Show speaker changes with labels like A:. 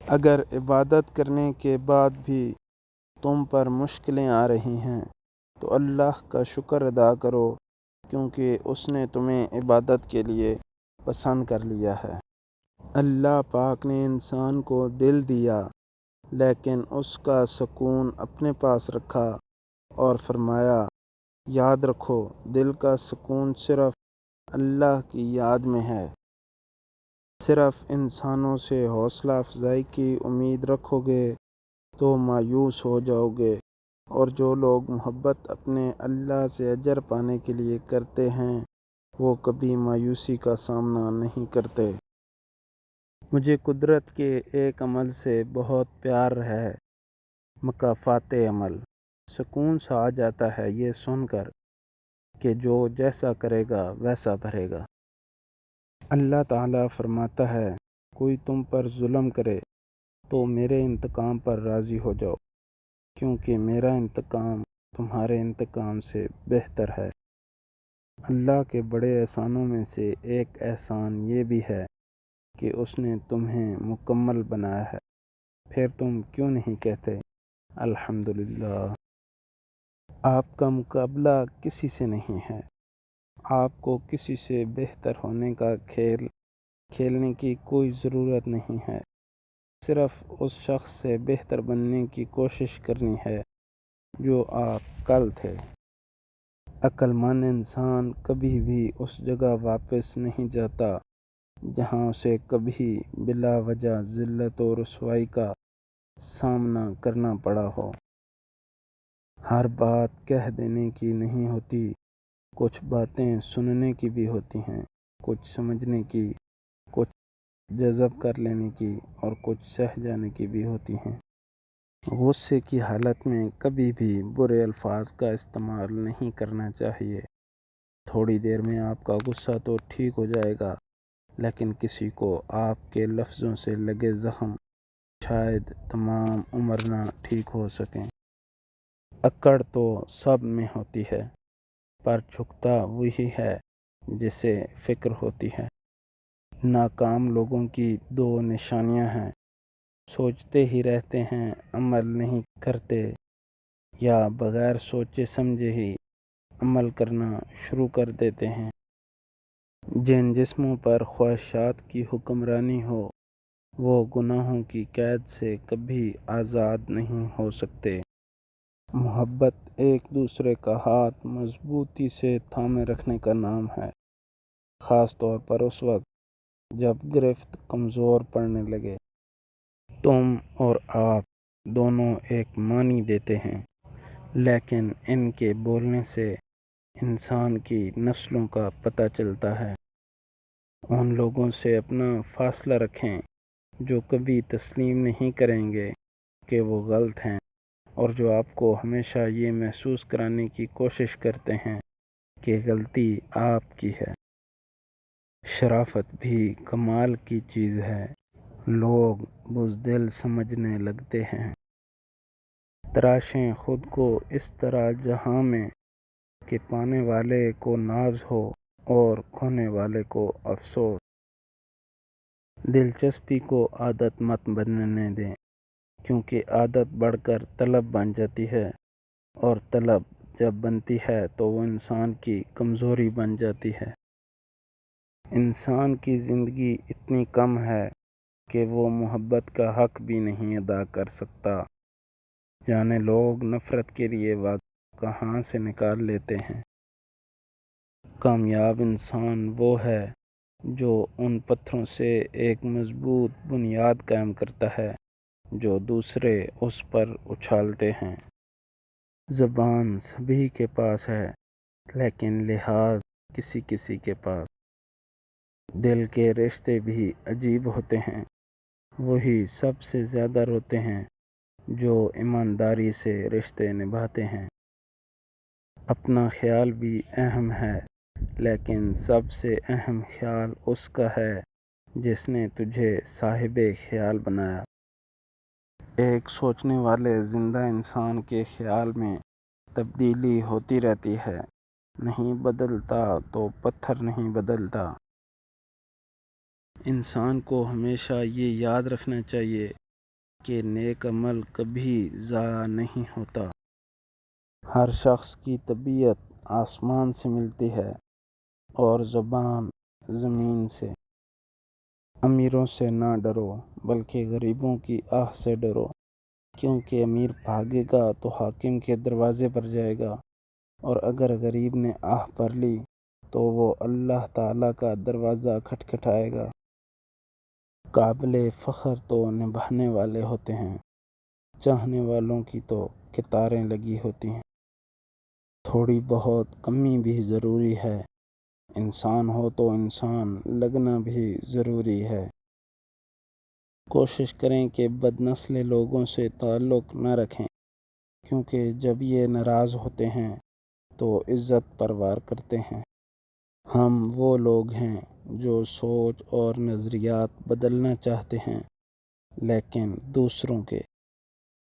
A: اگر عبادت کرنے کے بعد بھی تم پر مشکلیں آ رہی ہیں تو اللہ کا شکر ادا کرو، کیونکہ اس نے تمہیں عبادت کے لیے پسند کر لیا ہے۔ اللہ پاک نے انسان کو دل دیا، لیکن اس کا سکون اپنے پاس رکھا اور فرمایا، یاد رکھو دل کا سکون صرف اللہ کی یاد میں ہے۔ صرف انسانوں سے حوصلہ افزائی کی امید رکھو گے تو مایوس ہو جاؤ گے، اور جو لوگ محبت اپنے اللہ سے اجر پانے کے لیے کرتے ہیں وہ کبھی مایوسی کا سامنا نہیں کرتے۔ مجھے قدرت کے ایک عمل سے بہت پیار ہے، مکافات عمل۔ سکون سا آ جاتا ہے یہ سن کر کہ جو جیسا کرے گا ویسا بھرے گا۔ اللہ تعالیٰ فرماتا ہے، کوئی تم پر ظلم کرے تو میرے انتقام پر راضی ہو جاؤ، کیونکہ میرا انتقام تمہارے انتقام سے بہتر ہے۔ اللہ کے بڑے احسانوں میں سے ایک احسان یہ بھی ہے کہ اس نے تمہیں مکمل بنایا ہے، پھر تم کیوں نہیں کہتے الحمدللہ؟ آپ کا مقابلہ کسی سے نہیں ہے، آپ کو کسی سے بہتر ہونے کا کھیل کھیلنے کی کوئی ضرورت نہیں ہے، صرف اس شخص سے بہتر بننے کی کوشش کرنی ہے جو آپ کل تھے۔ عقل مند انسان کبھی بھی اس جگہ واپس نہیں جاتا جہاں اسے کبھی بلا وجہ ذلت و رسوائی کا سامنا کرنا پڑا ہو۔ ہر بات کہہ دینے کی نہیں ہوتی، کچھ باتیں سننے کی بھی ہوتی ہیں، کچھ سمجھنے کی، کچھ جذب کر لینے کی، اور کچھ سہ جانے کی بھی ہوتی ہیں۔ غصے کی حالت میں کبھی بھی برے الفاظ کا استعمال نہیں کرنا چاہیے۔ تھوڑی دیر میں آپ کا غصہ تو ٹھیک ہو جائے گا، لیکن کسی کو آپ کے لفظوں سے لگے زخم شاید تمام عمر نہ ٹھیک ہو سکیں۔ اکڑ تو سب میں ہوتی ہے، پر جھکتا وہی ہے جسے فکر ہوتی ہے۔ ناکام لوگوں کی دو نشانیاں ہیں، سوچتے ہی رہتے ہیں عمل نہیں کرتے، یا بغیر سوچے سمجھے ہی عمل کرنا شروع کر دیتے ہیں۔ جن جسموں پر خواہشات کی حکمرانی ہو وہ گناہوں کی قید سے کبھی آزاد نہیں ہو سکتے۔ محبت ایک دوسرے کا ہاتھ مضبوطی سے تھامے رکھنے کا نام ہے، خاص طور پر اس وقت جب گرفت کمزور پڑنے لگے۔ تم اور آپ دونوں ایک معنی دیتے ہیں، لیکن ان کے بولنے سے انسان کی نسلوں کا پتہ چلتا ہے۔ ان لوگوں سے اپنا فاصلہ رکھیں جو کبھی تسلیم نہیں کریں گے کہ وہ غلط ہیں، اور جو آپ کو ہمیشہ یہ محسوس کرانے کی کوشش کرتے ہیں کہ غلطی آپ کی ہے۔ شرافت بھی کمال کی چیز ہے، لوگ بزدل سمجھنے لگتے ہیں۔ تراشیں خود کو اس طرح جہاں میں کہ پانے والے کو ناز ہو اور کھونے والے کو افسوس۔ دلچسپی کو عادت مت بننے دیں، کیونکہ عادت بڑھ کر طلب بن جاتی ہے، اور طلب جب بنتی ہے تو وہ انسان کی کمزوری بن جاتی ہے۔ انسان کی زندگی اتنی کم ہے کہ وہ محبت کا حق بھی نہیں ادا کر سکتا، جانے لوگ نفرت کے لیے وقت کہاں سے نکال لیتے ہیں۔ کامیاب انسان وہ ہے جو ان پتھروں سے ایک مضبوط بنیاد قائم کرتا ہے جو دوسرے اس پر اچھالتے ہیں۔ زبان سبھی کے پاس ہے، لیکن لحاظ کسی کسی کے پاس۔ دل کے رشتے بھی عجیب ہوتے ہیں، وہی سب سے زیادہ روتے ہیں جو ایمانداری سے رشتے نبھاتے ہیں۔ اپنا خیال بھی اہم ہے، لیکن سب سے اہم خیال اس کا ہے جس نے تجھے صاحب خیال بنایا۔ ایک سوچنے والے زندہ انسان کے خیال میں تبدیلی ہوتی رہتی ہے، نہیں بدلتا تو پتھر نہیں بدلتا۔ انسان کو ہمیشہ یہ یاد رکھنا چاہیے کہ نیک عمل کبھی ضائع نہیں ہوتا۔ ہر شخص کی طبیعت آسمان سے ملتی ہے اور زبان زمین سے۔ امیروں سے نہ ڈرو بلکہ غریبوں کی آہ سے ڈرو، کیونکہ امیر بھاگے گا تو حاکم کے دروازے پر جائے گا، اور اگر غریب نے آہ بھر لی تو وہ اللہ تعالیٰ کا دروازہ کھٹکھٹائے گا۔ قابل فخر تو نبھانے والے ہوتے ہیں، چاہنے والوں کی تو قطاریں لگی ہوتی ہیں۔ تھوڑی بہت کمی بھی ضروری ہے، انسان ہو تو انسان لگنا بھی ضروری ہے۔ کوشش کریں کہ بد نسل لوگوں سے تعلق نہ رکھیں، کیونکہ جب یہ ناراض ہوتے ہیں تو عزت پروار کرتے ہیں۔ ہم وہ لوگ ہیں جو سوچ اور نظریات بدلنا چاہتے ہیں، لیکن دوسروں کے